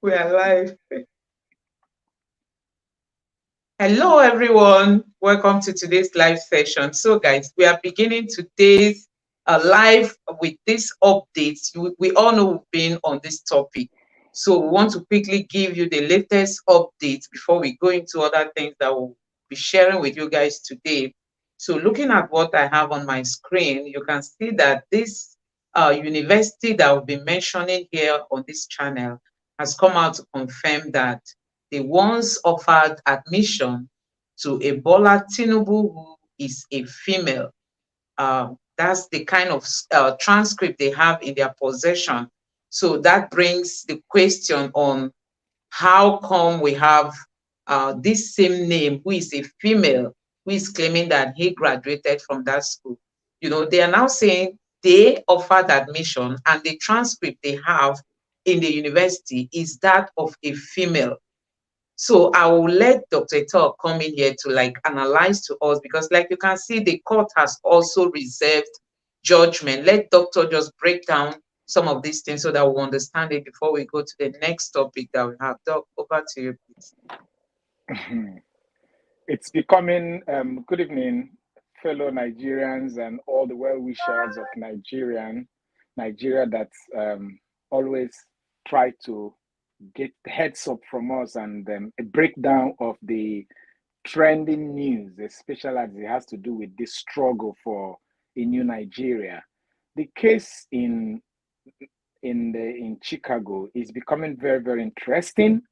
We are live. Hello, everyone. Welcome to today's live session. So, guys, we are beginning today's live with this update. We all know we've been on this topic. So, we want to quickly give you the latest updates before we go into other things that we'll be sharing with you guys today. So, looking at what I have on my screen, you can see that this university that we've been mentioning here on this channel has come out to confirm that they once offered admission to a Bola Tinubu who is a female. That's the kind of transcript they have in their possession. So that brings the question on how come we have this same name, who is a female, who is claiming that he graduated from that school. You know, they are now saying they offered admission and the transcript they have in the university is that of a female. So I will let Dr. Talk come in here to like analyze to us because like you can see, the court has also reserved judgment. Let Doctor just break down some of these things so that we understand it before we go to the next topic that we have. Doc, over to you, please. It's becoming, good evening, fellow Nigerians and all the well-wishers of Nigeria that always try to get heads up from us and a breakdown of the trending news, especially as it has to do with this struggle for a new Nigeria. The case in Chicago is becoming very, very interesting.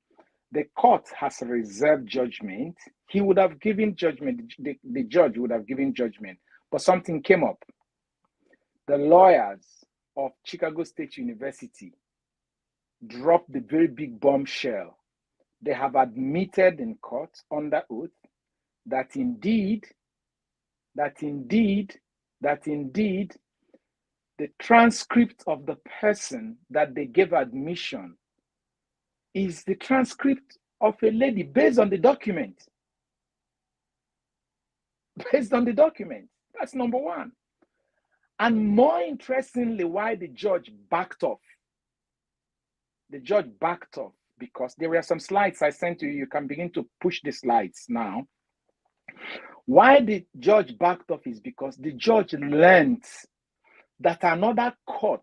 The court has reserved judgment. He would have given judgment, the judge would have given judgment, but something came up. The lawyers of Chicago State University dropped the very big bombshell. They have admitted in court under oath that indeed, the transcript of the person that they gave admission is the transcript of a lady based on the document. Based on the document. That's number one. And more interestingly, why the judge backed off. The judge backed off because there were some slides I sent to you. You can begin to push the slides now. Why the judge backed off is because the judge learned that another court,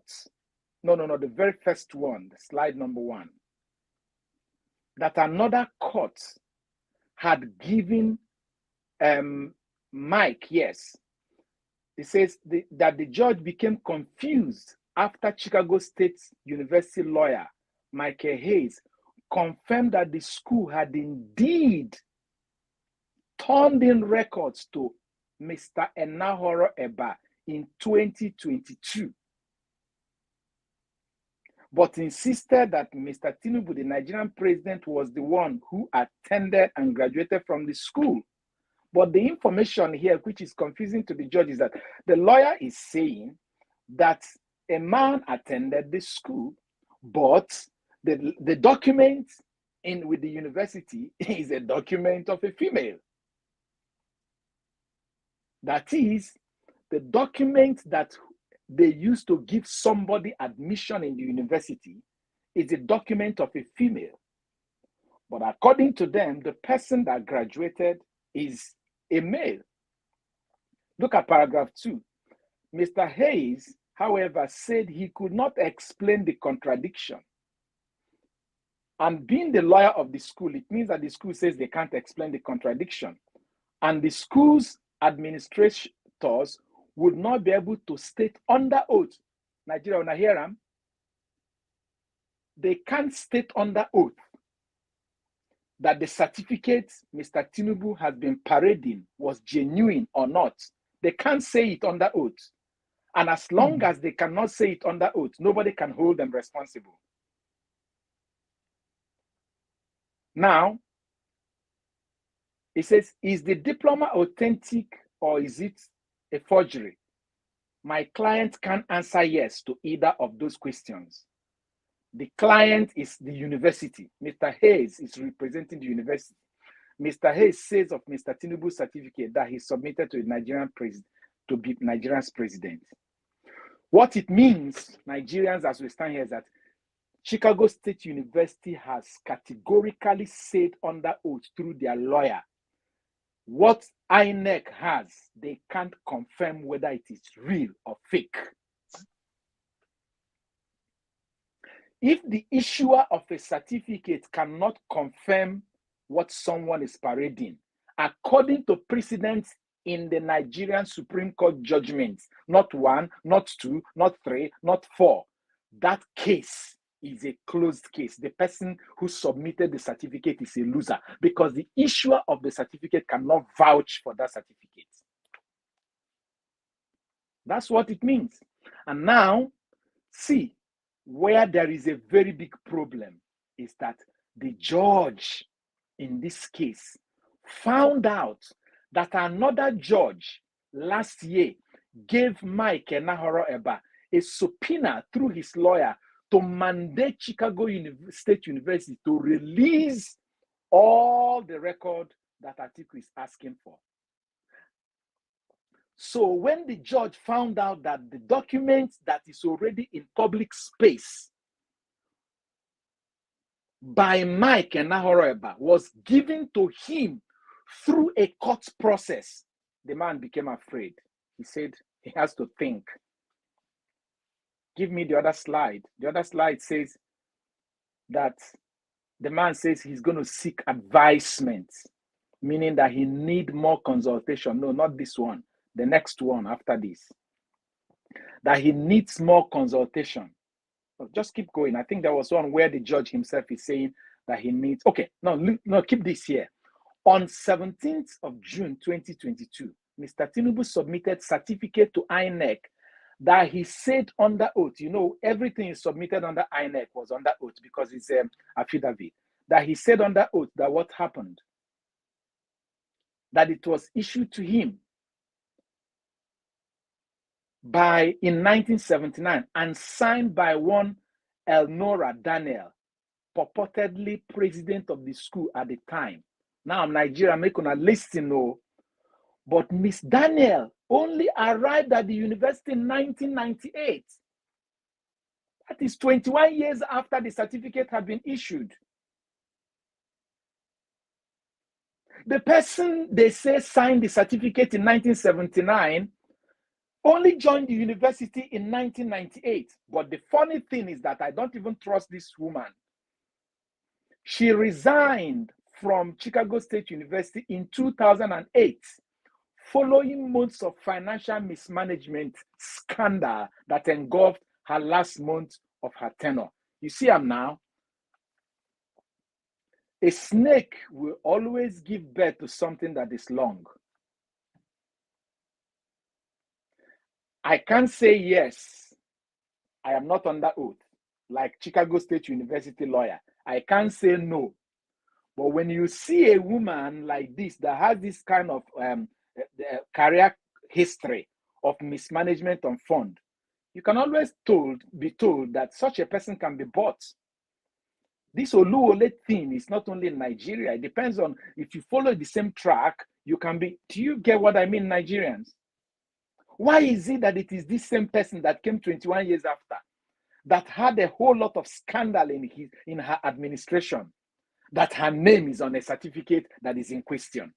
the very first one, the slide number one, that another court had given Mike, yes. It says that the judge became confused after Chicago State University lawyer Michael Hayes confirmed that the school had indeed turned in records to Mr. Enahoro Eba in 2022. But insisted that Mr. Tinubu, the Nigerian president, was the one who attended and graduated from the school. But the information here, which is confusing to the judge, is that the lawyer is saying that a man attended the school, but the document with the university is a document of a female. That is, the document that they used to give somebody admission in the university is a document of a female. But according to them, the person that graduated is a male. Look at paragraph 2. Mr. Hayes, however, said he could not explain the contradiction. And being the lawyer of the school, it means that the school says they can't explain the contradiction. And the school's administrators would not be able to state under oath. Nigeria, when I hear them, they can't state under oath that the certificate Mr. Tinubu has been parading was genuine or not. They can't say it under oath. And as long as they cannot say it under oath, nobody can hold them responsible. Now, it says, is the diploma authentic or is it a forgery? My client can answer yes to either of those questions. The client is the university. Mr. Hayes is representing the university. Mr. Hayes says of Mr. Tinubu's certificate that he submitted to the Nigerian president to be Nigeria's president. What it means, Nigerians, as we stand here, is that Chicago State University has categorically said under oath through their lawyer, what INEC has, they can't confirm whether it is real or fake. If the issuer of a certificate cannot confirm what someone is parading, according to precedents in the Nigerian Supreme Court judgments, not 1, not 2, not 3, not 4, that case is a closed case. The person who submitted the certificate is a loser because the issuer of the certificate cannot vouch for that certificate. That's what it means. And now, see, where there is a very big problem is that the judge in this case found out that another judge last year gave Mike Enahoro Eba a subpoena through his lawyer to mandate Chicago State University to release all the record that Atiku is asking for. So when the judge found out that the document that is already in public space by Mike Enahoro Eba was given to him through a court process, the man became afraid. He said he has to think. Give me the other slide. The other slide says that the man says he's going to seek advisement, meaning that he needs more consultation. No, not this one. The next one after this. That he needs more consultation. So just keep going. I think there was one where the judge himself is saying that he needs... Okay, no, keep this here. On 17th of June 2022, Mr. Tinubu submitted certificate to INEC that he said under oath, you know, everything is submitted under INEC was under oath because it's affidavit, that he said under oath that what happened, that it was issued to him in 1979 and signed by one Elnora Daniel, purportedly president of the school at the time. Now I'm Nigeria, I'm making a listen, but Miss Daniel only arrived at the university in 1998. That is 21 years after the certificate had been issued. The person they say signed the certificate in 1979 only joined the university in 1998. But the funny thing is that I don't even trust this woman. She resigned from Chicago State University in 2008, following months of financial mismanagement scandal that engulfed her last month of her tenure. You see her now? A snake will always give birth to something that is long. I can't say yes, I am not under oath, like Chicago State University lawyer. I can't say no. But when you see a woman like this that has this kind of career history of mismanagement on fund, you can always be told that such a person can be bought. This Oluwole thing is not only in Nigeria. It depends on if you follow the same track, you can be. Do you get what I mean, Nigerians? Why is it that it is this same person that came 21 years after that had a whole lot of scandal in her administration, that her name is on a certificate that is in question?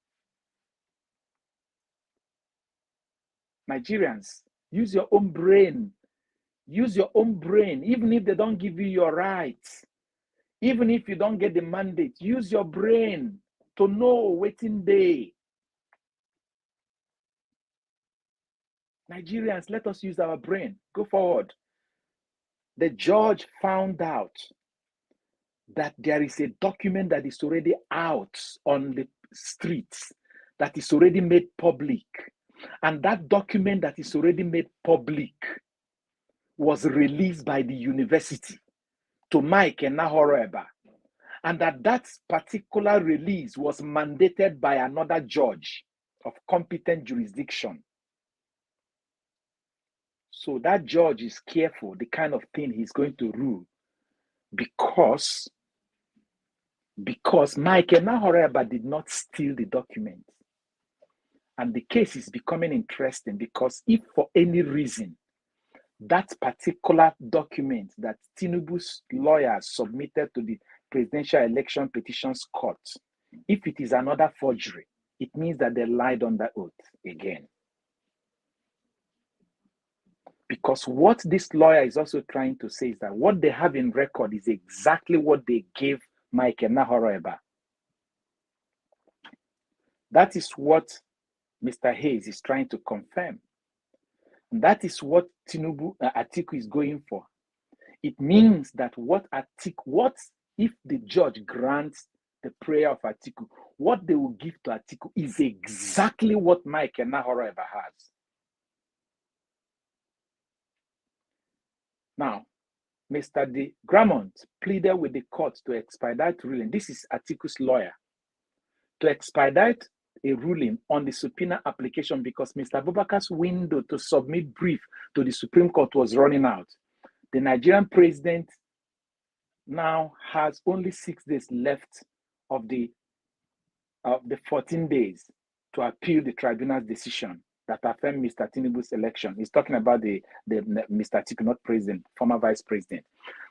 Nigerians, use your own brain. Use your own brain, even if they don't give you your rights. Even if you don't get the mandate, use your brain to know waiting day. Nigerians, let us use our brain. Go forward. The judge found out that there is a document that is already out on the streets, that is already made public. And that document that is already made public was released by the university to Mike Enahoro Eba. And that particular release was mandated by another judge of competent jurisdiction. So that judge is careful the kind of thing he's going to rule because Mike Enahoro Eba did not steal the document. And the case is becoming interesting because if for any reason that particular document that Tinubu's lawyers submitted to the Presidential Election Petitions Court, if it is another forgery, it means that they lied on that oath again. Because what this lawyer is also trying to say is that what they have in record is exactly what they gave Mike Nahoroeba. That is what Mr. Hayes is trying to confirm. And that is what Atiku is going for. It means that what if the judge grants the prayer of Atiku, what they will give to Atiku is exactly what Mike Nahoroeba has. Now, Mr. De Gramont pleaded with the court to expedite ruling. This is Atiku's lawyer. To expedite a ruling on the subpoena application because Mr. Abubakar's window to submit brief to the Supreme Court was running out. The Nigerian president now has only 6 days left of the 14 days to appeal the tribunal's decision that affirmed Mr. Tinubu's election. He's talking about the Mr. Atiku, not president, former vice president.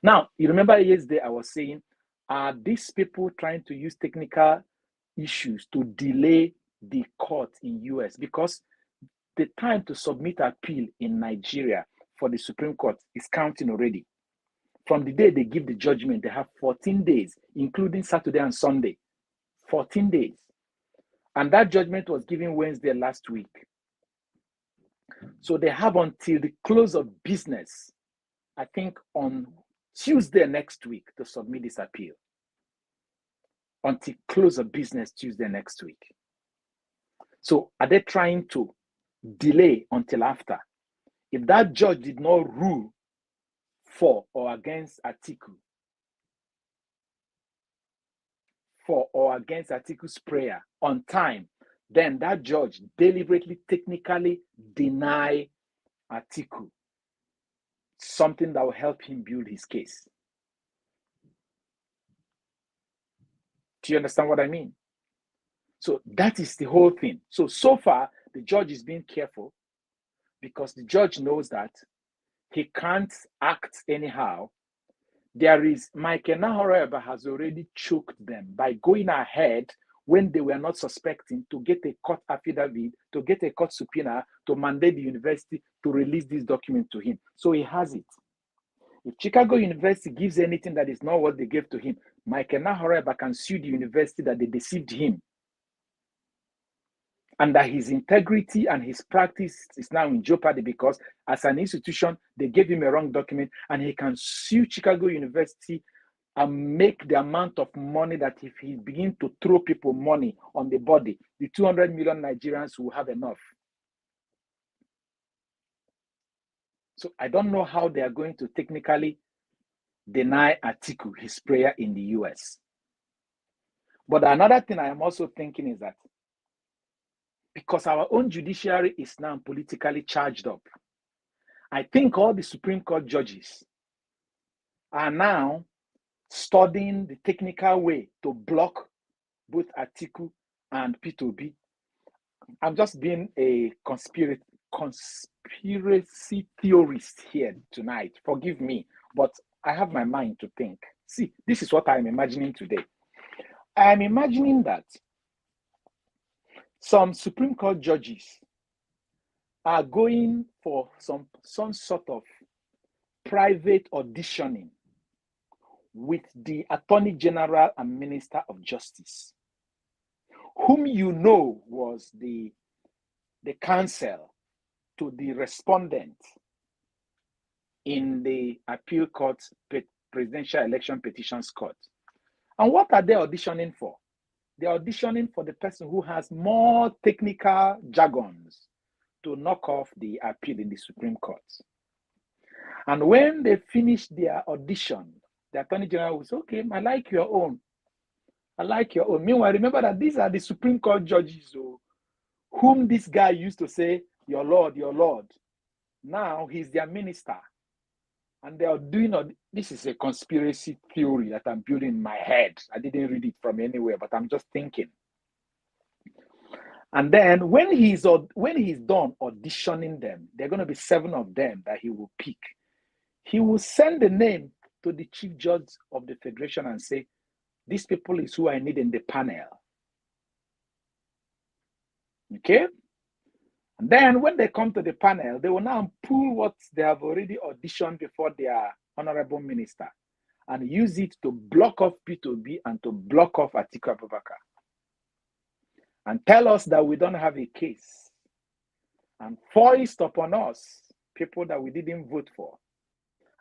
Now, you remember yesterday I was saying, are these people trying to use technical issues to delay the court in US? Because the time to submit appeal in Nigeria for the Supreme Court is counting already. From the day they give the judgment, they have 14 days, including Saturday and Sunday. 14 days. And that judgment was given Wednesday last week. So they have until the close of business, I think on Tuesday next week, to submit this appeal. Until close of business Tuesday next week. So are they trying to delay until after? If that judge did not rule for or against Atiku, for or against Atiku's prayer on time, then that judge deliberately, technically deny Atiku something that will help him build his case. Do you understand what I mean? So that is the whole thing. So far, the judge is being careful because the judge knows that he can't act anyhow. There is, Mike Nahoroeba has already choked them by going ahead when they were not suspecting to get a court affidavit, to get a court subpoena, to mandate the university to release this document to him. So he has it. If Chicago University gives anything that is not what they gave to him, Mike Nahoroeba can sue the university that they deceived him. And that his integrity and his practice is now in jeopardy because as an institution, they gave him a wrong document and he can sue Chicago University and make the amount of money that if he begins to throw people money on the body, the 200 million Nigerians will have enough. So I don't know how they are going to technically deny Atiku his prayer in the US. But another thing I am also thinking is that because our own judiciary is now politically charged up, I think all the Supreme Court judges are now studying the technical way to block both Atiku and P2B. I'm just being a conspiracy theorist here tonight. Forgive me, but I have my mind to think. See, this is what I'm imagining today. I'm imagining that some Supreme Court judges are going for some sort of private auditioning with the Attorney General and Minister of Justice, whom you know was the counsel to the respondent in the appeal court, Presidential Election Petitions Court. And what are they auditioning for? They're auditioning for the person who has more technical jargons to knock off the appeal in the Supreme Court. And when they finish their audition, the Attorney General will say, okay, I like your own. I like your own. Meanwhile, remember that these are the Supreme Court judges whom this guy used to say, your Lord, your Lord. Now he's their minister. And they are doing, this is a conspiracy theory that I'm building in my head. I didn't read it from anywhere, but I'm just thinking. And then when he's done auditioning them, there are going to be 7 of them that he will pick. He will send the name to the chief judge of the federation and say, these people is who I need in the panel. Okay? And then when they come to the panel, they will now pull what they have already auditioned before their honorable minister and use it to block off P2B and to block off Atiku Abubakar. And tell us that we don't have a case. And foist upon us people that we didn't vote for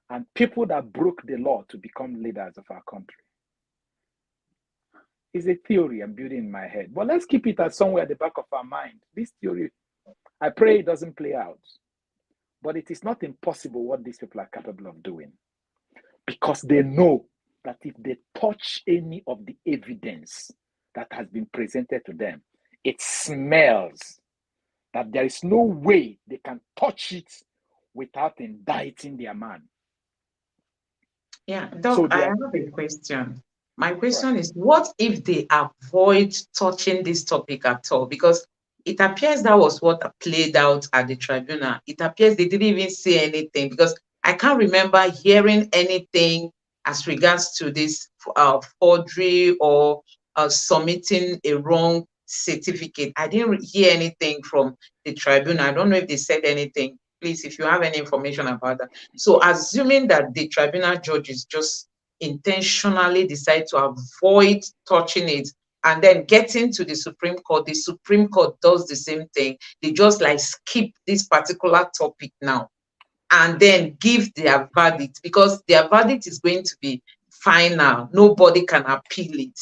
and people that broke the law to become leaders of our country. It's a theory I'm building in my head. But let's keep it at somewhere at the back of our mind. This theory, I pray it doesn't play out. But it is not impossible what these people are capable of doing. Because they know that if they touch any of the evidence that has been presented to them, it smells that there is no way they can touch it without indicting their man. Yeah, Doc, So I they are, have a question. My question right. is, what if they avoid touching this topic at all? Because it appears that was what played out at the tribunal. It appears they didn't even say anything because I can't remember hearing anything as regards to this forgery or submitting a wrong certificate. I didn't hear anything from the tribunal. I don't know if they said anything. Please, if you have any information about that. So assuming that the tribunal judges just intentionally decide to avoid touching it and then getting to the Supreme Court does the same thing. They just like skip this particular topic now and then give their verdict because their verdict is going to be final. Nobody can appeal it.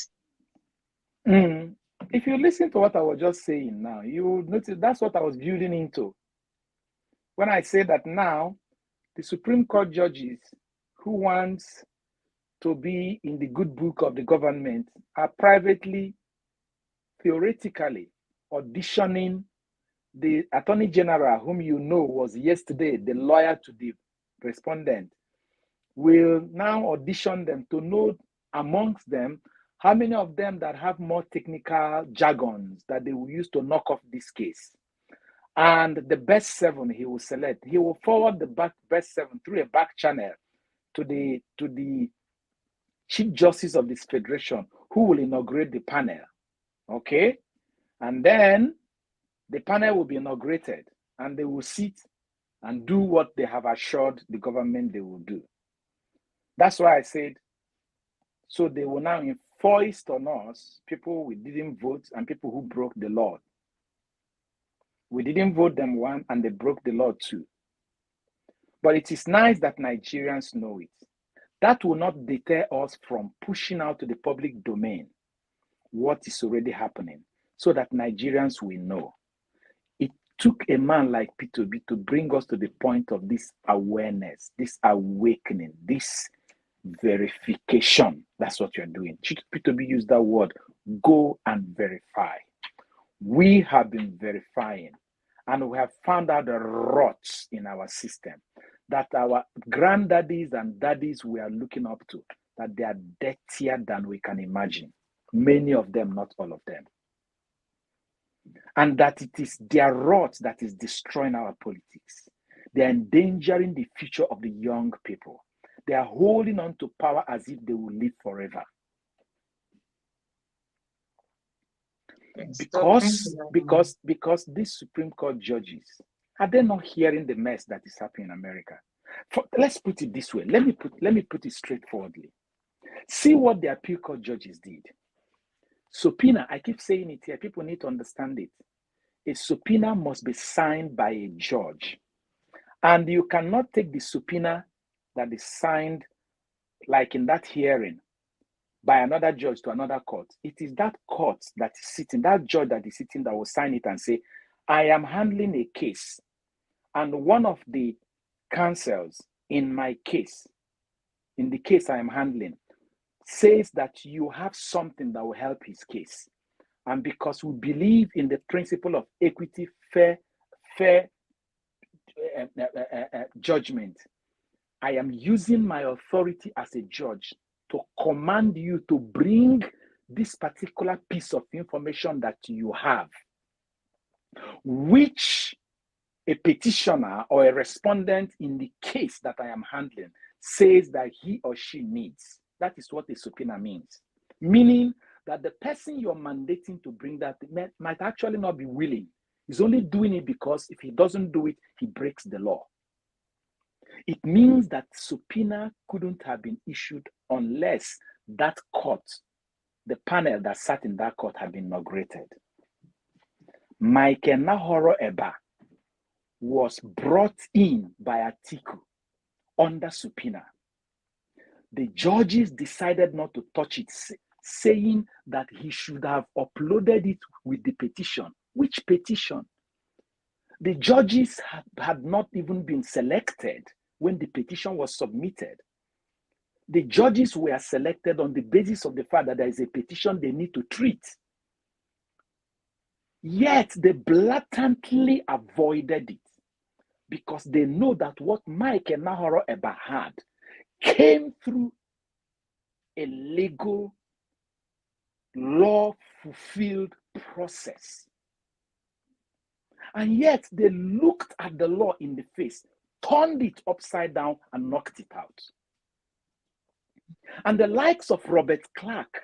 If you listen to what I was just saying now, you will notice that's what I was building into. When I say that now, the Supreme Court judges who wants to be in the good book of the government are privately, theoretically, auditioning the Attorney General, whom you know was yesterday the lawyer to the respondent, will now audition them to know amongst them how many of them that have more technical jargons that they will use to knock off this case. And the best 7 he will select. He will forward the best 7 through a back channel to the Chief Justice of this federation, who will inaugurate the panel. Okay? And then the panel will be inaugurated and they will sit and do what they have assured the government they will do. That's why I said, so they will now foist on us people we didn't vote and people who broke the law. We didn't vote them 1 and they broke the law 2. But it is nice that Nigerians know it. That will not deter us from pushing out to the public domain what is already happening so that Nigerians will know. It took a man like P2B to bring us to the point of this awareness, this awakening, this verification. That's what you're doing. P2B used that word, go and verify. We have been verifying and we have found out the rots in our system that our granddaddies and daddies we are looking up to, that they are dirtier than we can imagine. Many of them, not all of them. And that it is their rot that is destroying our politics. They are endangering the future of the young people. They are holding on to power as if they will live forever. Because these Supreme Court judges, are they not hearing the mess that is happening in America? Let's put it this way. Let me put it straightforwardly. See what the appeal court judges did. Subpoena, I keep saying it here, people need to understand it. A subpoena must be signed by a judge. And you cannot take the subpoena that is signed, like in that hearing, by another judge to another court. It is that court that is sitting, that judge that is sitting that will sign it and say, I am handling a case. And one of the counsels in my case, in the case I am handling, says that you have something that will help his case. And because we believe in the principle of equity, fair judgment, I am using my authority as a judge to command you to bring this particular piece of information that you have which a petitioner or a respondent in the case that I am handling says that he or she needs. That is what a subpoena means. Meaning that the person you're mandating to bring that might actually not be willing. He's only doing it because if he doesn't do it, he breaks the law. It means that subpoena couldn't have been issued unless that court, the panel that sat in that court, had been inaugurated. Michael Nahoro Eba was brought in by Atiku under subpoena. The judges decided not to touch it, saying that he should have uploaded it with the petition. Which petition? The judges had not even been selected when the petition was submitted. The judges were selected on the basis of the fact that there is a petition they need to treat. Yet they blatantly avoided it because they know that what Mike and Nahoro Eba had came through a legal, law-fulfilled process. And yet they looked at the law in the face, turned it upside down, and knocked it out. And the likes of Robert Clark,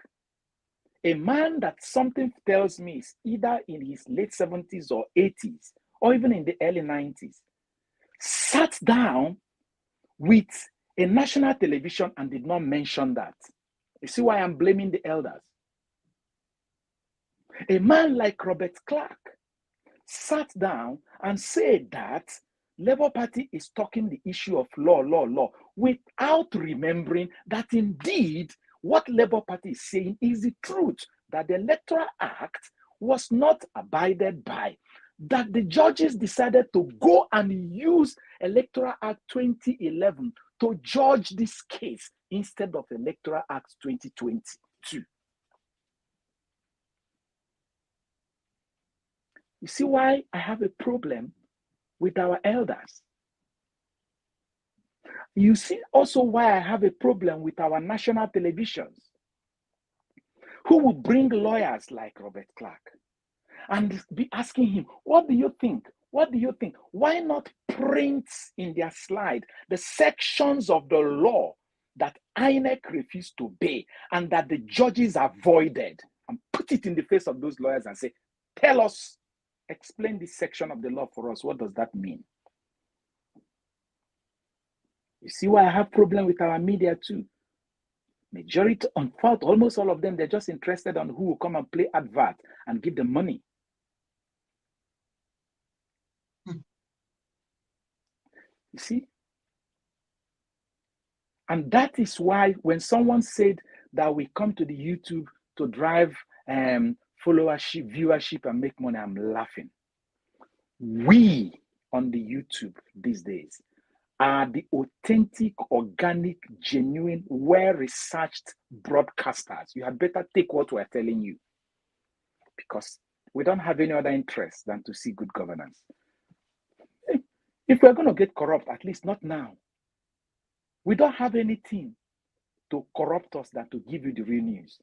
a man that something tells me is either in his late 70s or 80s, or even in the early 90s, sat down with a national television and did not mention that. You see why I'm blaming the elders? A man like Robert Clark sat down and said that Labour Party is talking the issue of law, without remembering that indeed what Labour Party is saying is the truth, that the Electoral Act was not abided by, that the judges decided to go and use Electoral Act 2011 to judge this case instead of Electoral Act 2022. You see why I have a problem with our elders. You see also why I have a problem with our national televisions, who will bring lawyers like Robert Clark and be asking him, what do you think? What do you think? Why not print in their slide the sections of the law that INEC refused to obey and that the judges avoided, and put it in the face of those lawyers and say, tell us, explain this section of the law for us. What does that mean? You see why I have problem with our media too. Majority, in fact, almost all of them, they're just interested on who will come and play advert and give them money. You see? And that is why when someone said that we come to the YouTube to drive followership, viewership, and make money, I'm laughing. We on the YouTube these days are the authentic, organic, genuine, well-researched broadcasters. You had better take what we're telling you, because we don't have any other interest than to see good governance. If we're going to get corrupt, at least not now. We don't have anything to corrupt us than to give you the real news.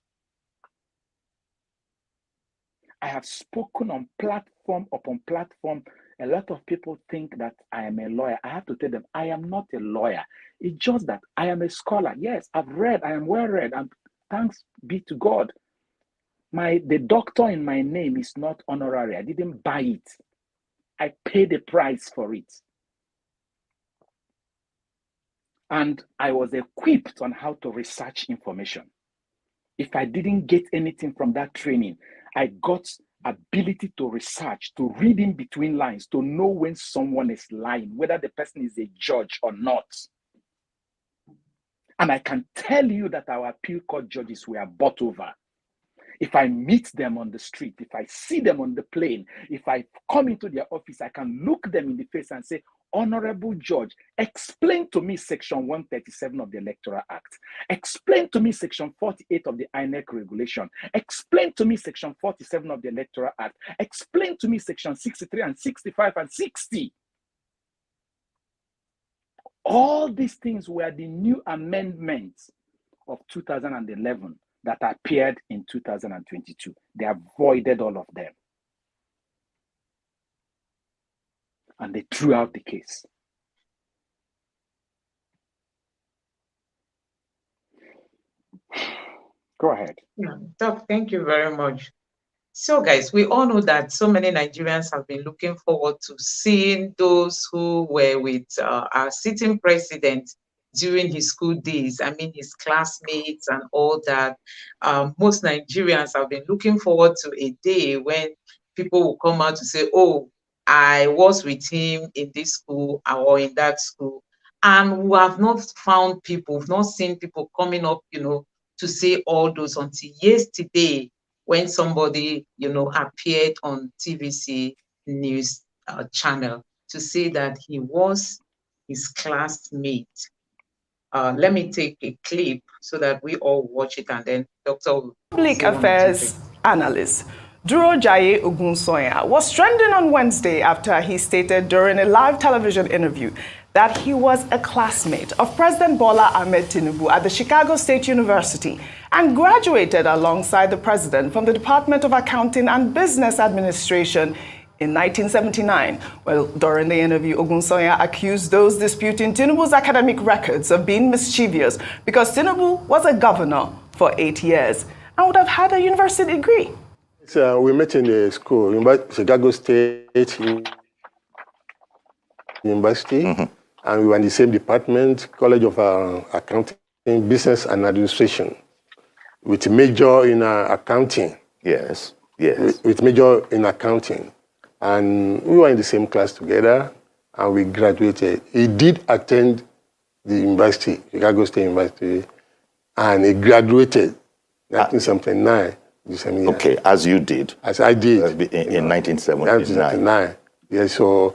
I have spoken on platform upon platform. A lot of people think that I am a lawyer. I have to tell them I am not a lawyer. It's just that I am a scholar. Yes, I've read. I am well read. And thanks be to God. The doctor in my name is not honorary. I didn't buy it. I paid the price for it. And I was equipped on how to research information. If I didn't get anything from that training, I got ability to research, to read in between lines, to know when someone is lying, whether the person is a judge or not. And I can tell you that our appeal court judges were bought over. If I meet them on the street, if I see them on the plane, if I come into their office, I can look them in the face and say, Honorable Judge, explain to me Section 137 of the Electoral Act. Explain to me Section 48 of the INEC regulation. Explain to me Section 47 of the Electoral Act. Explain to me Section 63 and 65 and 60. All these things were the new amendments of 2011 that appeared in 2022. They avoided all of them. and they threw out the case. Go ahead. Yeah, Doc, thank you very much. So, guys, we all know that so many Nigerians have been looking forward to seeing those who were with our sitting president during his school days. I mean, his classmates and all that. Most Nigerians have been looking forward to a day when people will come out to say, oh, I was with him in this school or in that school. And we have not found people, we've not seen people coming up, to say all those until yesterday, when somebody, appeared on TVC news channel to say that he was his classmate. Let me take a clip so that we all watch it, and then Dr. will Public say affairs analyst Outrage Tinubu was trending on Wednesday after he stated during a live television interview that he was a classmate of President Bola Tinubu at the Chicago State University and graduated alongside the president from the Department of Accounting and Business Administration in 1979. Well, during the interview, Ogunsoya accused those disputing Tinubu's academic records of being mischievous because Tinubu was a governor for 8 years and would have had a university degree. So we met in the school, Chicago State University, and we were in the same department, College of Accounting, Business and Administration, with major in accounting. Yes. With major in accounting. And we were in the same class together, and we graduated. He did attend the university, Chicago State University, and he graduated in 1979. The same year. Okay, as you did. As I did. In 1979. Yes, so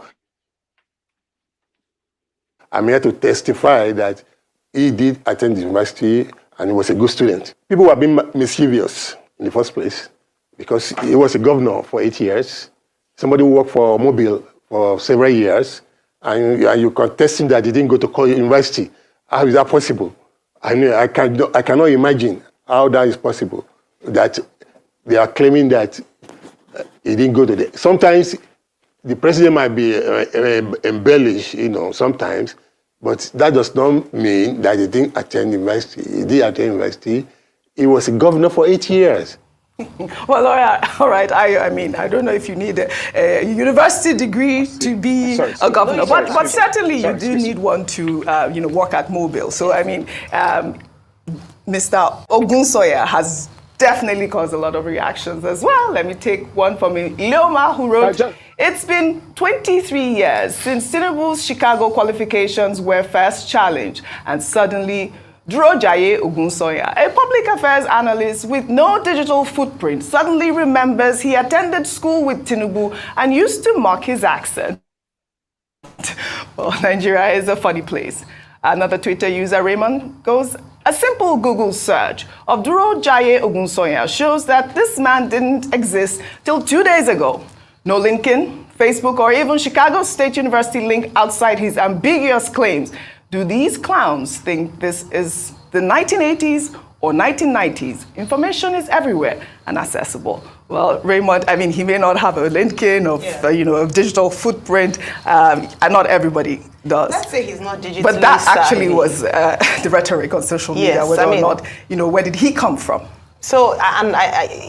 I'm here to testify that he did attend the university and he was a good student. People were being mischievous in the first place because he was a governor for 8 years. Somebody who worked for Mobile for several years, and you contesting that he didn't go to university. How is that possible? I cannot imagine how that is possible. That they are claiming that he didn't go to the... Sometimes the president might be embellished, sometimes, but that does not mean that he didn't attend university. He did attend university. He was a governor for 8 years. Well, all right. I mean, I don't know if you need a university degree to be a governor, but certainly you do need one to, work at Mobile. So, I mean, Mr. Ogunsoya has definitely caused a lot of reactions as well. Let me take one from Ilioma, who wrote, it's been 23 years since Tinubu's Chicago qualifications were first challenged, and suddenly Outrage Ogunsoya, a public affairs analyst with no digital footprint, suddenly remembers he attended school with Tinubu and used to mock his accent. Well, Nigeria is a funny place. Another Twitter user, Raymond, goes, a simple Google search of Outrage Ogunsoya shows that this man didn't exist till 2 days ago. No LinkedIn, Facebook, or even Chicago State University link outside his ambiguous claims. Do these clowns think this is the 1980s or 1990s? Information is everywhere and accessible. Well, Raymond, I mean, he may not have a LinkedIn of, a digital footprint, and not everybody does. Let's say he's not digitally But that actually savvy. was the rhetoric on social media, Yes, whether or not, where did he come from? So, and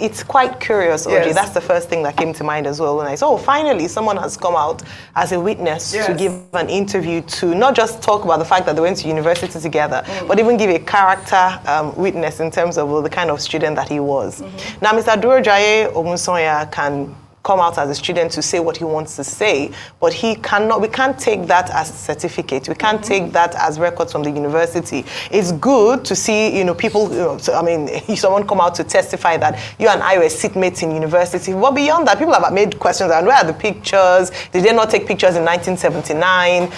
it's quite curious, Oji. Yes. That's the first thing that came to mind as well when I saw, finally, someone has come out as a witness to give an interview to not just talk about the fact that they went to university together, but even give a character witness in terms of the kind of student that he was. Now, Mr. Outrage Ogunsoya can come out as a student to say what he wants to say, but we can't take that as a certificate. We can't take that as records from the university. It's good to see, people, someone come out to testify that you and I were seatmates in university. But beyond that, people have made questions, and where are the pictures? Did they not take pictures in 1979?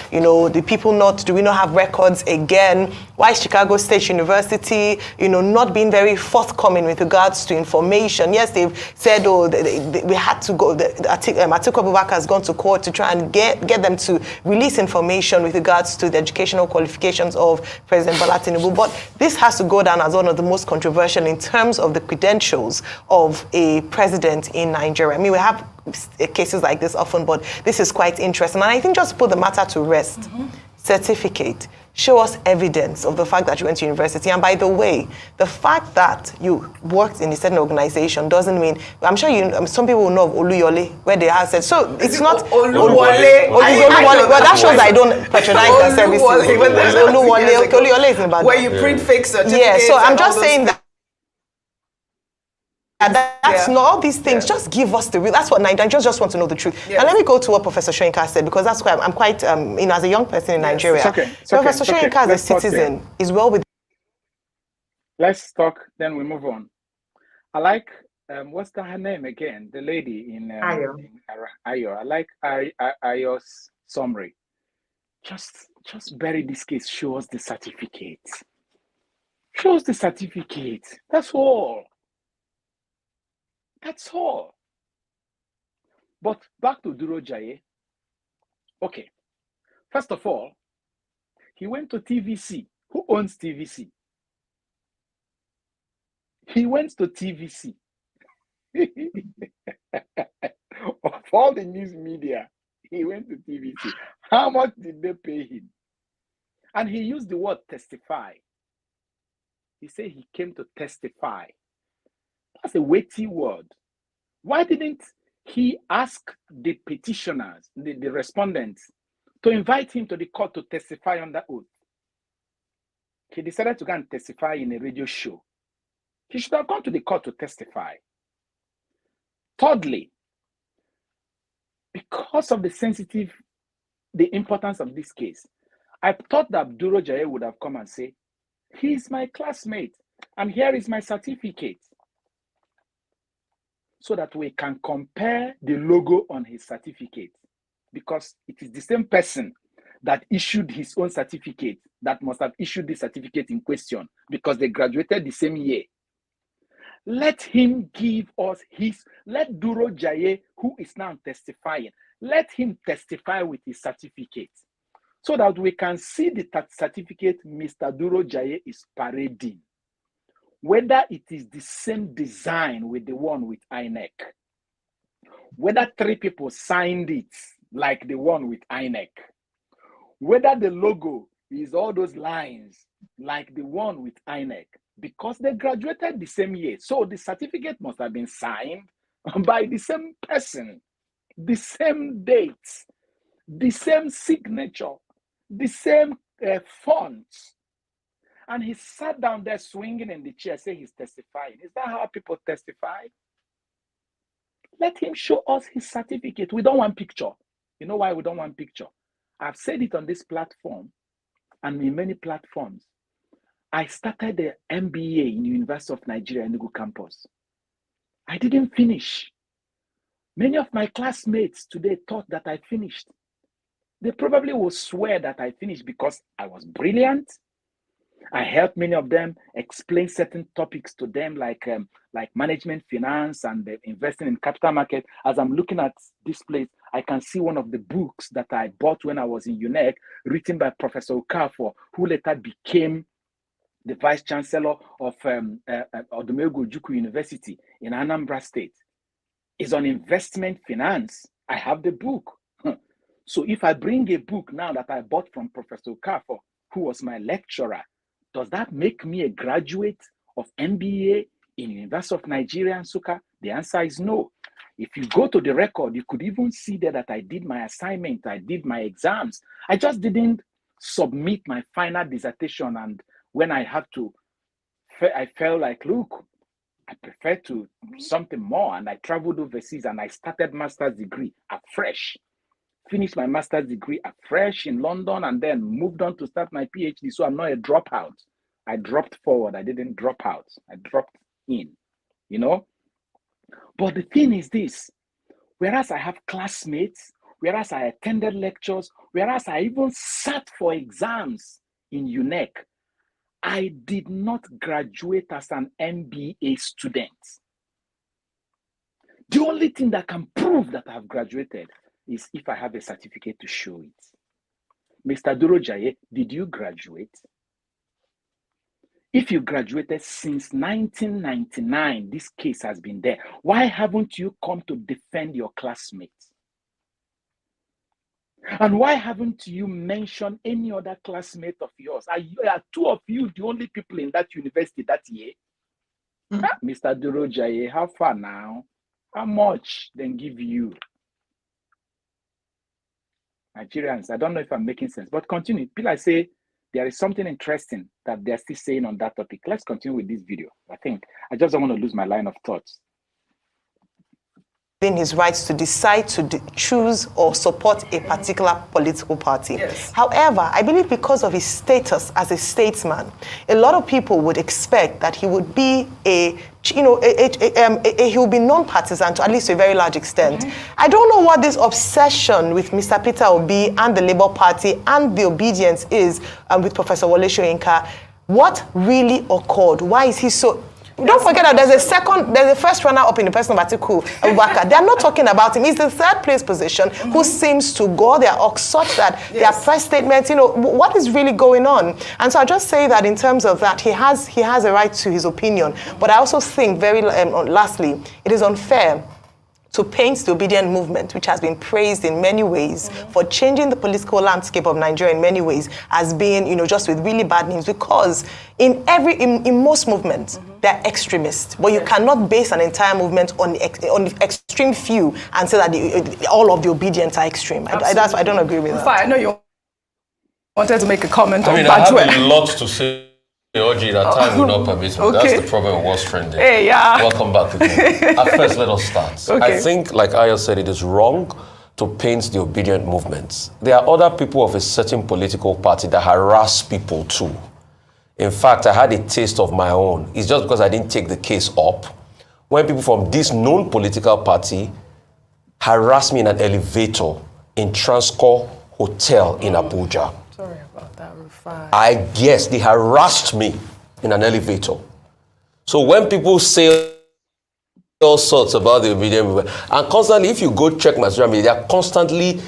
Do we not have records again? Why is Chicago State University, not being very forthcoming with regards to information? Yes, they've said, we had to to go, Atiku Abubakar has gone to court to try and get them to release information with regards to the educational qualifications of President Bola Tinubu. But this has to go down as one of the most controversial in terms of the credentials of a president in Nigeria. I mean, we have cases like this often, but this is quite interesting. And I think just to put the matter to rest, certificate, show us evidence of the fact that you went to university. And by the way, the fact that you worked in a certain organization doesn't mean, I'm sure some people will know of Oluyole, where they have said, so it's not Oluwole. Well, that shows I don't patronize their services. Oluyole is in Ibadan. Where you print fake certificates. Yeah, so I'm just saying that. That's not all these things. Just give us the real. That's what Nigerians just want to know the truth. And let me go to what Professor Shoyinka said, because that's why I'm quite, as a young person in Nigeria. Professor Shoyinka, as a citizen, is well with. Let's talk. Then we move on. I like what's her name again? The lady in Ayo. I like Ayo's summary. Just bury this case. Show us the certificate. Show us the certificate. That's all. That's all. But back to Duro Jaiye. Okay. First of all, he went to TVC. Who owns TVC? He went to TVC. Of all the news media, he went to TVC. How much did they pay him? And he used the word testify. He said he came to testify. That's a weighty word. Why didn't he ask the petitioners, the respondents, to invite him to the court to testify under oath? He decided to go and testify in a radio show. He should have gone to the court to testify. Thirdly, because of the importance of this case, I thought that Duro Jaiye would have come and say, he's my classmate, and here is my certificate, so that we can compare the logo on his certificate, because it is the same person that issued his own certificate that must have issued the certificate in question, because they graduated the same year. Let him give us let Duro Jaiye, who is now testifying, let him testify with his certificate, so that we can see the certificate Mr. Duro Jaiye is parading, whether it is the same design with the one with INEC, whether 3 people signed it like the one with INEC, whether the logo is all those lines like the one with INEC, because they graduated the same year. So the certificate must have been signed by the same person, the same dates, the same signature, the same fonts. And he sat down there swinging in the chair, saying he's testifying. Is that how people testify? Let him show us his certificate. We don't want picture. You know why we don't want picture? I've said it on this platform and in many platforms. I started the MBA in the University of Nigeria, Enugu campus. I didn't finish. Many of my classmates today thought that I finished. They probably will swear that I finished because I was brilliant. I helped many of them explain certain topics to them, like management, finance, and investing in capital market. As I'm looking at this place, I can see one of the books that I bought when I was in UNEC, written by Professor Okafor, who later became the Vice Chancellor of Odumegwu Ojukwu University in Anambra State. Is on investment finance. I have the book. So if I bring a book now that I bought from Professor Okafor, who was my lecturer, does that make me a graduate of MBA in University of Nigeria, Nsukka? The answer is no. If you go to the record, you could even see there that I did my assignment, I did my exams. I just didn't submit my final dissertation, and when I had to, I felt like, look, I prefer to something more, and I traveled overseas and I started master's degree afresh. Finished my master's degree afresh in London and then moved on to start my PhD. So I'm not a dropout. I dropped forward. I didn't drop out. I dropped in, you know. But the thing is this, whereas I have classmates, whereas I attended lectures, whereas I even sat for exams in UNEC, I did not graduate as an MBA student. The only thing that can prove that I've graduated is if I have a certificate to show it. Mr. Durojaye, did you graduate? If you graduated since 1999, this case has been there. Why haven't you come to defend your classmates? And why haven't you mentioned any other classmate of yours? Are two of you the only people in that university that year? Mr. Durojaye, how far now? How much then give you? Nigerians, I don't know if I'm making sense, but continue. People say there is something interesting that they're still saying on that topic. Let's continue with this video. I just don't want to lose my line of thoughts. In his rights to decide to choose or support a particular political party. Yes. However, I believe because of his status as a statesman, a lot of people would expect that he would be he will be non-partisan to at least a very large extent. I don't know what this obsession with Mr. Peter Obi and the Labour Party and the obedience is with Professor Wole Soyinka. What really occurred? Why is he so... Don't forget that there's a first runner up in the person of Atiku Abubakar. They're not talking about him. He's the third place position who seems to go their ox such that their press statements, what is really going on? And so I just say that in terms of that, he has a right to his opinion. But I also think lastly, it is unfair to paint the obedient movement, which has been praised in many ways for changing the political landscape of Nigeria in many ways, as being, just with really bad names, because in most movements, they're extremists. But you cannot base an entire movement on the extreme few and say that all of the obedience are extreme. I don't agree with that. I know you wanted to make a comment on I have a lot to say. Oji, that time will not permit me. That's the problem with what's trending. Hey, yeah. Welcome back again. At first, let us start. Okay. I think, like Ayo said, it is wrong to paint the obedient movements. There are other people of a certain political party that harass people too. In fact, I had a taste of my own. It's just because I didn't take the case up. When people from this known political party harassed me in an elevator in Transcorp Hotel in Abuja. Sorry about that, Rufai. I guess they harassed me in an elevator. So when people say all sorts about the obedient movement, and constantly, if you go check my social media, they're constantly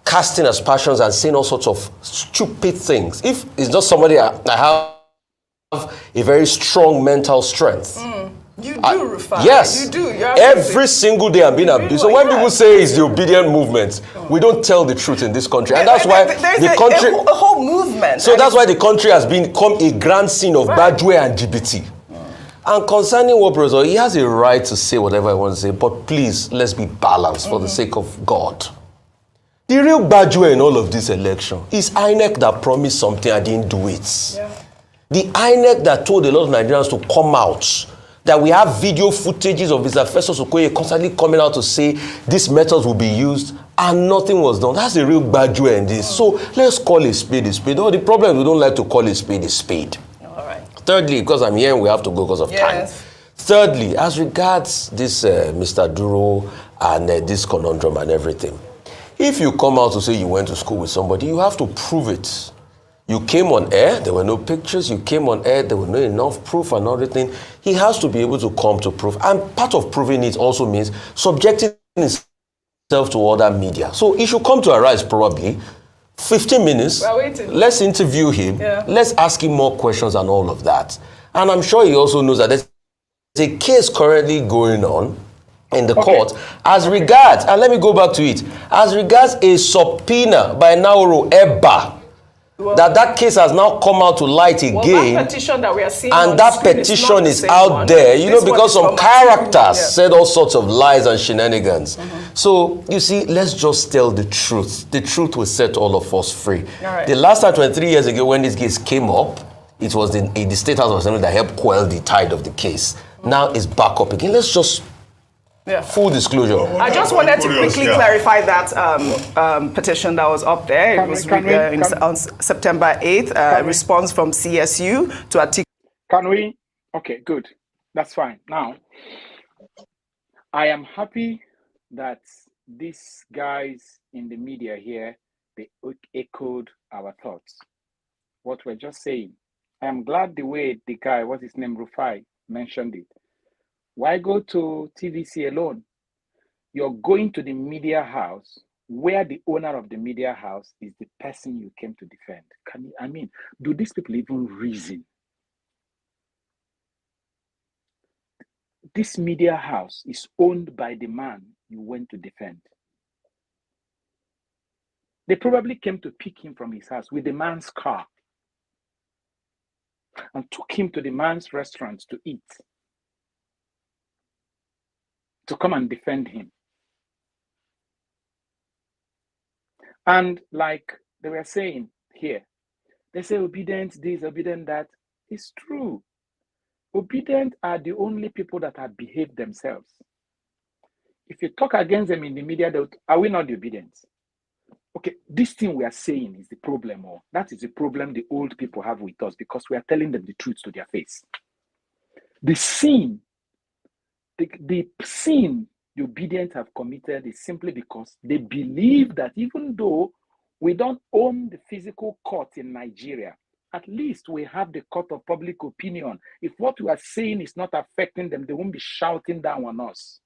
casting aspersions and saying all sorts of stupid things. If it's not somebody I have a very strong mental strength. You do, Rufai. Yes. You do. Every single day I'm being abused. So when people say it's the obedient movement, we don't tell the truth in this country. And that's why the country... a whole movement. So that's why the country has become a grand scene of Badwe and GBT. And concerning what Professor, he has a right to say whatever he wants to say, but please, let's be balanced for the sake of God. The real Badwe in all of this election is INEC that promised something and didn't do it. Yeah. The INEC that told a lot of Nigerians to come out, that we have video footages of Mr. Festus Okoye constantly coming out to say these methods will be used, and nothing was done. That's a real Badwe in this. So let's call a spade a spade. Oh, the problem is we don't like to call a spade a spade. All right. Thirdly, because I'm here and we have to go because of time. Thirdly, as regards this Mr. Duro and this conundrum and everything, if you come out to say you went to school with somebody, you have to prove it. You came on air, there were no pictures. You came on air, there were not enough proof and everything. He has to be able to come to proof. And part of proving it also means subjecting himself to other media. So he should come to Arise probably. 15 minutes. We're waiting. Let's interview him. Yeah. Let's ask him more questions and all of that. And I'm sure he also knows that there's a case currently going on in the court as regards, and let me go back to it, as regards a subpoena by Nauru Eba. That case has now come out to light again. That petition that we are seeing, and that petition is out there, because some characters said all sorts of lies and shenanigans. So, you see, let's just tell the truth. The truth will set all of us free. Right. The last time, 23 years ago, when this case came up, it was the State House of Assembly that helped quell the tide of the case. Now it's back up again. Let's just full disclosure. I just wanted to quickly clarify that petition that was up there. It was on September 8th, response from CSU to Atiku. Can we? Okay, good. That's fine. Now, I am happy that these guys in the media here, they echoed our thoughts. What we're just saying. I am glad the way the guy, what's his name, Rufai, mentioned it. Why go to TVC alone? you're going to the media house where the owner of the media house is the person you came to defend. Do these people even reason? This media house is owned by the man you went to defend. They probably came to pick him from his house with the man's car and took him to the man's restaurant to eat, to come and defend him. And like they were saying here, they say obedient this, obedient that. It's true. Obedient are the only people that have behaved themselves. If you talk against them in the media, are we not the obedient? Okay, this thing we are saying is the problem, or that is the problem the old people have with us, because we are telling them the truth to their face. The sin, the sin the obedient have committed is simply because they believe that even though we don't own the physical court in Nigeria, at least we have the court of public opinion. If what we are saying is not affecting them, they won't be shouting down on us.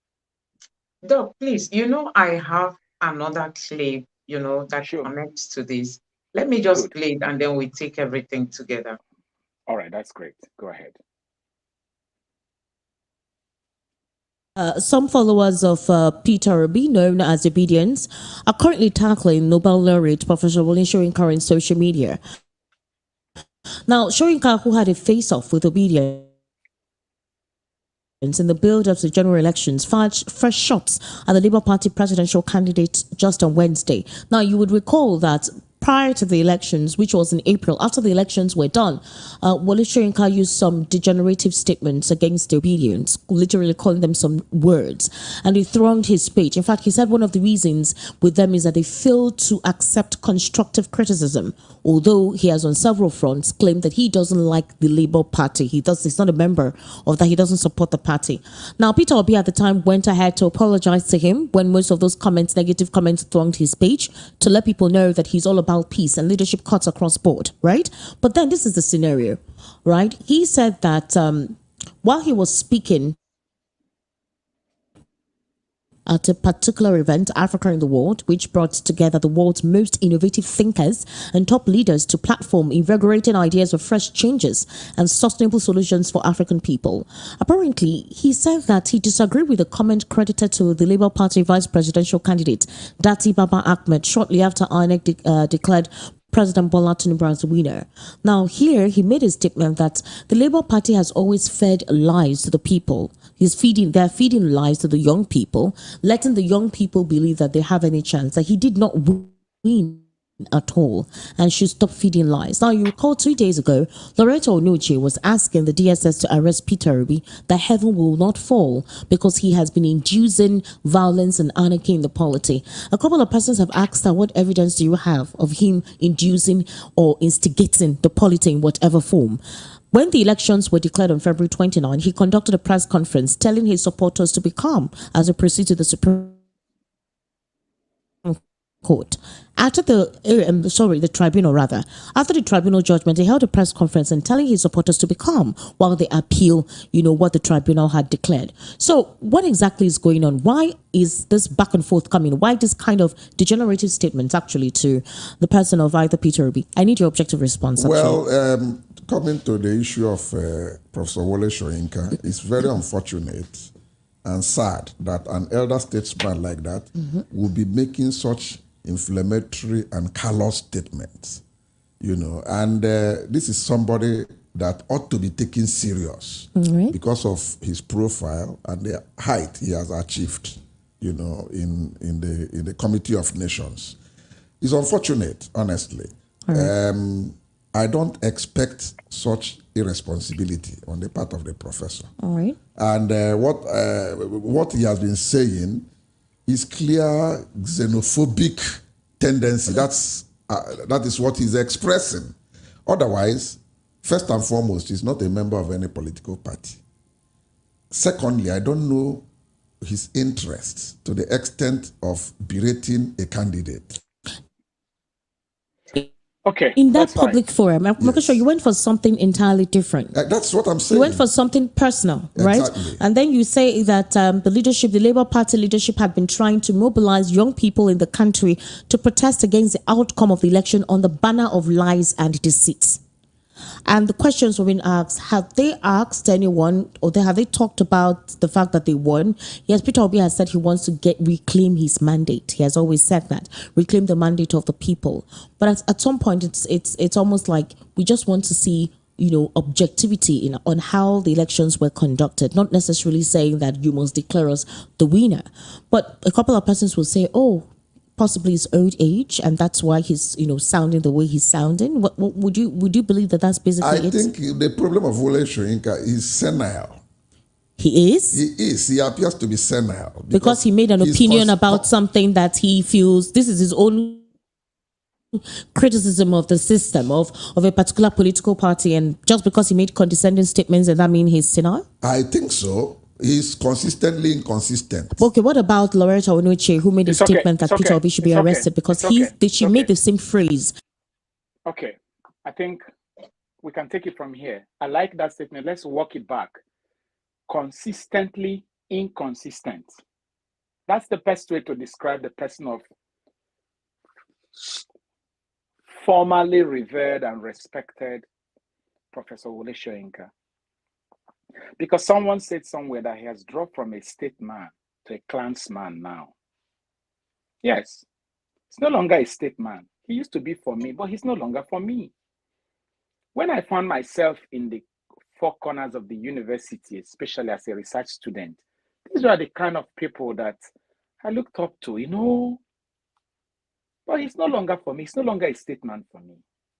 Doc, please, I have another clip, that connects to this. Let me just play it and then we take everything together. All right, that's great. Go ahead. Some followers of Peter Obi, known as Obedience, are currently tackling Nobel laureate Professor Wole Soyinka on social media. Now, Soyinka, who had a face-off with Obedience in the build-up to general elections, fired fresh shots at the Labour Party presidential candidate just on Wednesday. Now, you would recall that prior to the elections, which was in April, after the elections were done, Wole Soyinka used some degenerative statements against the Obedience, literally calling them some words, and he thronged his speech. In fact, he said one of the reasons with them is that they failed to accept constructive criticism, although he has on several fronts claimed that he doesn't like the Labour Party. He's not a member of that. He doesn't support the party. Now, Peter Obi at the time went ahead to apologize to him when most of those comments, negative comments, thronged his speech, to let people know that he's all about peace and leadership cuts across board, right? But then this is the scenario, right? He said that while he was speaking at a particular event, Africa in the World, which brought together the world's most innovative thinkers and top leaders to platform invigorating ideas of fresh changes and sustainable solutions for African people. Apparently, he said that he disagreed with the comment credited to the Labour Party vice presidential candidate, Dati Baba Ahmed, shortly after INEC declared President Bola Tinubu as the winner. Now, here he made a statement that the Labour Party has always fed lies to the people. They're feeding lies to the young people, letting the young people believe that they have any chance, that he did not win at all and should stop feeding lies. Now, you recall 2 days ago, Loreto Onuche was asking the DSS to arrest Peter Obi, that heaven will not fall because he has been inducing violence and anarchy in the polity. A couple of persons have asked her, what evidence do you have of him inducing or instigating the polity in whatever form? When the elections were declared on February 29, he conducted a press conference telling his supporters to be calm as they proceed to the Supreme Court. After the tribunal judgment, he held a press conference and telling his supporters to be calm while they appeal, what the tribunal had declared. So what exactly is going on? Why is this back and forth coming? Why this kind of degenerative statements actually to the person of either Peter Obi? I need your objective response. Well, coming to the issue of Professor Wole Soyinka, it's very unfortunate and sad that an elder statesman like that will be making such inflammatory and callous statements, and this is somebody that ought to be taken serious because of his profile and the height he has achieved, in the Committee of Nations. It's unfortunate, honestly. I don't expect such irresponsibility on the part of the professor. All right. And what he has been saying is clear xenophobic tendency. That is what he's expressing. Otherwise, first and foremost, he's not a member of any political party. Secondly, I don't know his interests to the extent of berating a candidate. Okay. In that public forum, I'm not sure you went for something entirely different. That's what I'm saying. You went for something personal, Exactly. right? And then you say that the leadership, the Labour Party leadership, had been trying to mobilize young people in the country to protest against the outcome of the election on the banner of lies and deceit. And the questions were being asked, have they asked anyone, or have they talked about the fact that they won? Yes, Peter Obi has said he wants to reclaim his mandate. He has always said that, reclaim the mandate of the people. But at some point, it's almost like we just want to see, objectivity on how the elections were conducted, not necessarily saying that you must declare us the winner. But a couple of persons will say, oh, possibly his old age, and that's why he's sounding the way he's sounding. What would you believe that that's basically it? I think the problem of Wole Soyinka is senile. He is? He is. He appears to be senile. Because he made an opinion about something that he feels this is his own criticism of the system of a particular political party, and just because he made condescending statements, does that mean he's senile? I think so. He's consistently inconsistent. Okay, what about Loretta Onuche, who made a statement that Peter Obi should be arrested because she made the same phrase? Okay, I think we can take it from here. I like that statement. Let's walk it back. Consistently inconsistent. That's the best way to describe the person of formerly revered and respected Professor Wole Soyinka. Because someone said somewhere that he has dropped from a statesman to a clansman now. Yes, he's no longer a statesman. He used to be for me, but he's no longer for me. When I found myself in the four corners of the university, especially as a research student, these were the kind of people that I looked up to, But he's no longer for me. He's no longer a statesman for me.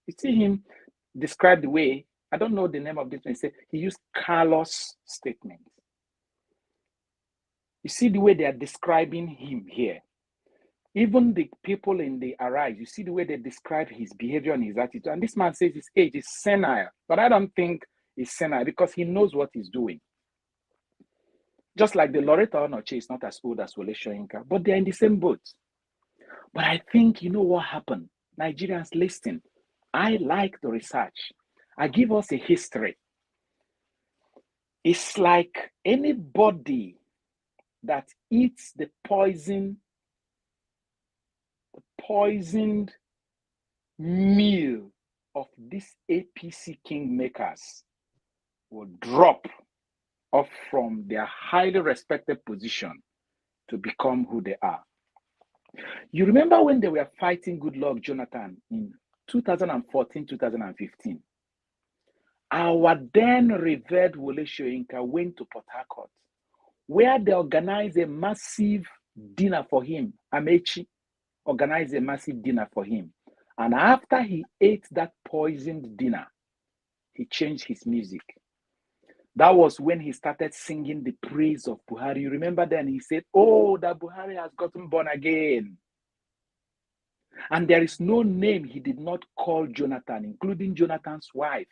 You see him described the way, I don't know the name of this one. He used Carlos statements. You see the way they are describing him here. Even the people in the Outrage, you see the way they describe his behavior and his attitude. And this man says his age is senile, but I don't think he's senile because he knows what he's doing. Just like the Loretta Onuche is not as old as Wole Soyinka, but they're in the same boat. But I think you know what happened. Nigerians, listen. I like the research. I give us a history. It's like anybody that eats the poisoned meal of these APC kingmakers will drop off from their highly respected position to become who they are. You remember when they were fighting Goodluck Jonathan in 2014, 2015? Our then revered Wole Soyinka went to Port Harcourt, where they organized a massive dinner for him. Amechi organized a massive dinner for him. And after he ate that poisoned dinner, he changed his music. That was when he started singing the praise of Buhari. You remember then he said, oh, that Buhari has gotten born again. And there is no name he did not call Jonathan, including Jonathan's wife.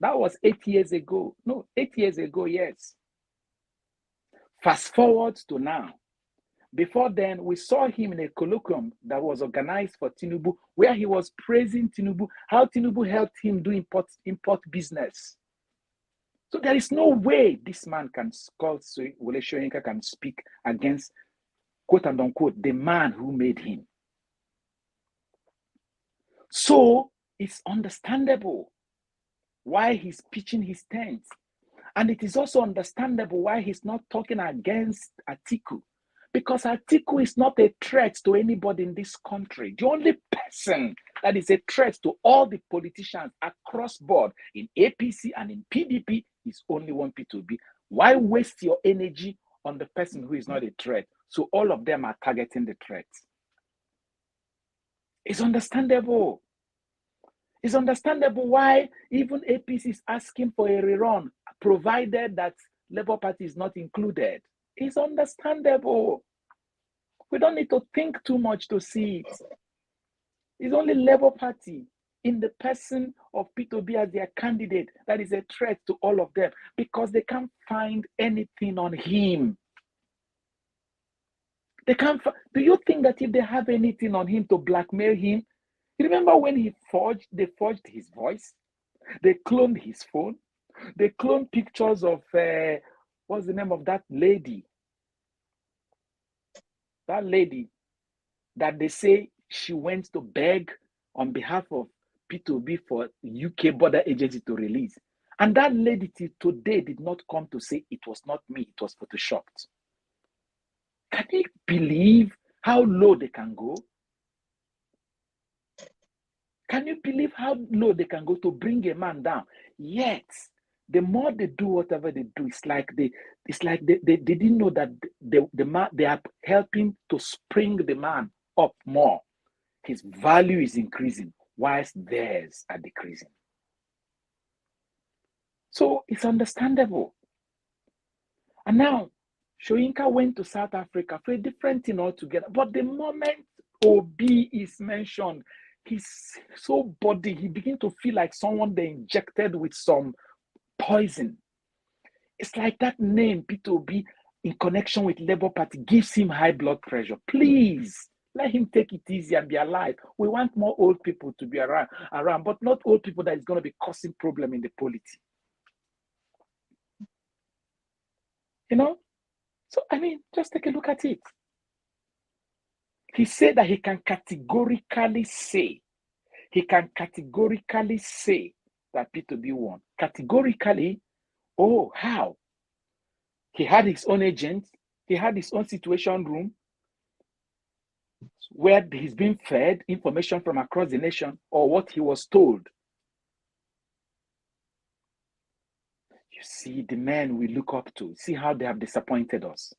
That was 8 years ago. No, 8 years ago, yes. Fast forward to now. Before then, we saw him in a colloquium that was organized for Tinubu, where he was praising Tinubu, how Tinubu helped him do import business. So there is no way this man can call Wole Soyinka can speak against, quote and unquote, the man who made him. So it's understandable why he's pitching his tent. And it is also understandable why he's not talking against Atiku. Because Atiku is not a threat to anybody in this country. The only person that is a threat to all the politicians across board in APC and in PDP is only one P2B. Why waste your energy on the person who is not a threat? So all of them are targeting the threat. It's understandable. It's understandable why even APC is asking for a rerun, provided that Labour Party is not included. It's understandable. We don't need to think too much to see it. It's only Labour Party in the person of Peter Obi as their candidate that is a threat to all of them because they can't find anything on him. They can't. Do you think that if they have anything on him to blackmail him, You remember when they forged his voice? They cloned his phone. They cloned pictures of, what's the name of that lady? That lady that they say she went to beg on behalf of P2B for UK border agency to release. And that lady till today did not come to say it was not me, it was photoshopped. Can you believe how low they can go? Can you believe how low they can go to bring a man down? Yet, the more they do whatever they do, it's like they didn't know that they are helping to spring the man up more. His value is increasing, whilst theirs are decreasing. So it's understandable. And now, Soyinka went to South Africa for a different thing altogether. But the moment Obi is mentioned, he's so body, he begins to feel like someone they injected with some poison. It's like that name, P2B, in connection with Labour Party, gives him high blood pressure. Please, let him take it easy and be alive. We want more old people to be around, but not old people that is going to be causing problem in the polity. You know? So, I mean, just take a look at it. He said that he can categorically say that P2B won. Categorically, oh, how? He had his own agent. He had his own situation room where he's being fed information from across the nation or what he was told. You see, the men we look up to, see how they have disappointed us.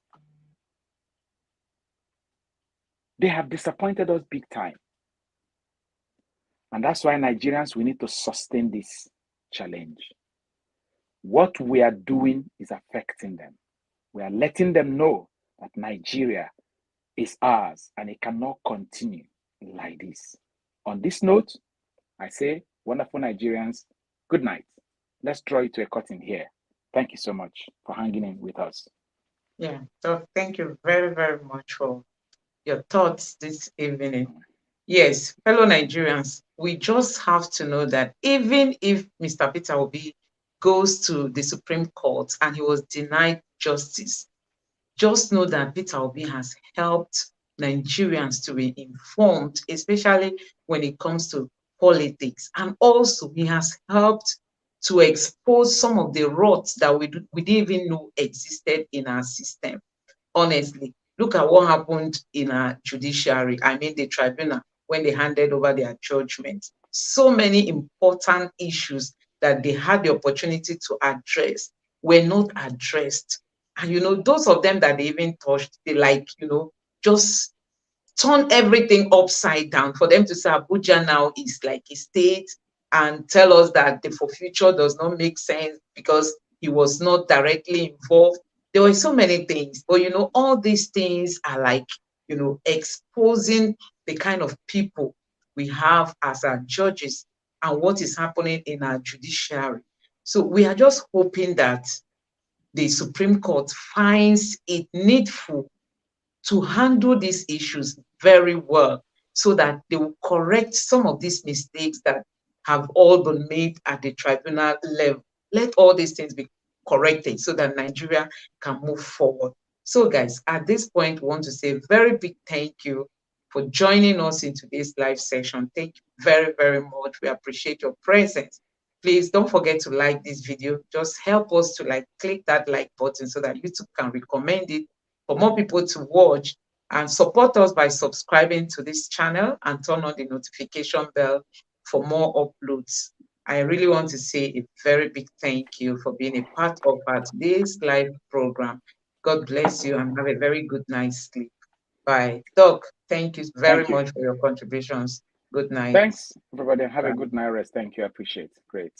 They have disappointed us big time. And that's why Nigerians, we need to sustain this challenge. What we are doing is affecting them. We are letting them know that Nigeria is ours and it cannot continue like this. On this note, I say, wonderful Nigerians, good night. Let's draw it to a curtain here. Thank you so much for hanging in with us. Yeah, so thank you very, very much for your thoughts this evening. Yes, fellow Nigerians, we just have to know that even if Mr. Peter Obi goes to the Supreme Court and he was denied justice, just know that Peter Obi has helped Nigerians to be informed, especially when it comes to politics. And also, he has helped to expose some of the rots that we didn't even know existed in our system. Honestly, look at what happened in our judiciary, I mean the tribunal, when they handed over their judgment. So many important issues that they had the opportunity to address were not addressed. And, you know, those of them that they even touched, they like, you know, just turn everything upside down for them to say Abuja now is like a state and tell us that the for future does not make sense because he was not directly involved. There were so many things, but, you know, all these things are like, you know, exposing the kind of people we have as our judges and what is happening in our judiciary. So we are just hoping that the Supreme Court finds it needful to handle these issues very well so that they will correct some of these mistakes that have all been made at the tribunal level. Let all these things be corrected so that Nigeria can move forward. So guys, at this point, we want to say a very big thank you for joining us in today's live session. Thank you very, very much. We appreciate your presence. Please don't forget to like this video. Just help us to click that like button so that YouTube can recommend it for more people to watch, and support us by subscribing to this channel and turn on the notification bell for more uploads. I really want to say a very big thank you for being a part of today's live program. God bless you and have a very good night's sleep. Bye. Doc, thank you very much for your contributions. Good night. Thanks, everybody. Have a good night rest. Thank you. I appreciate it. Great.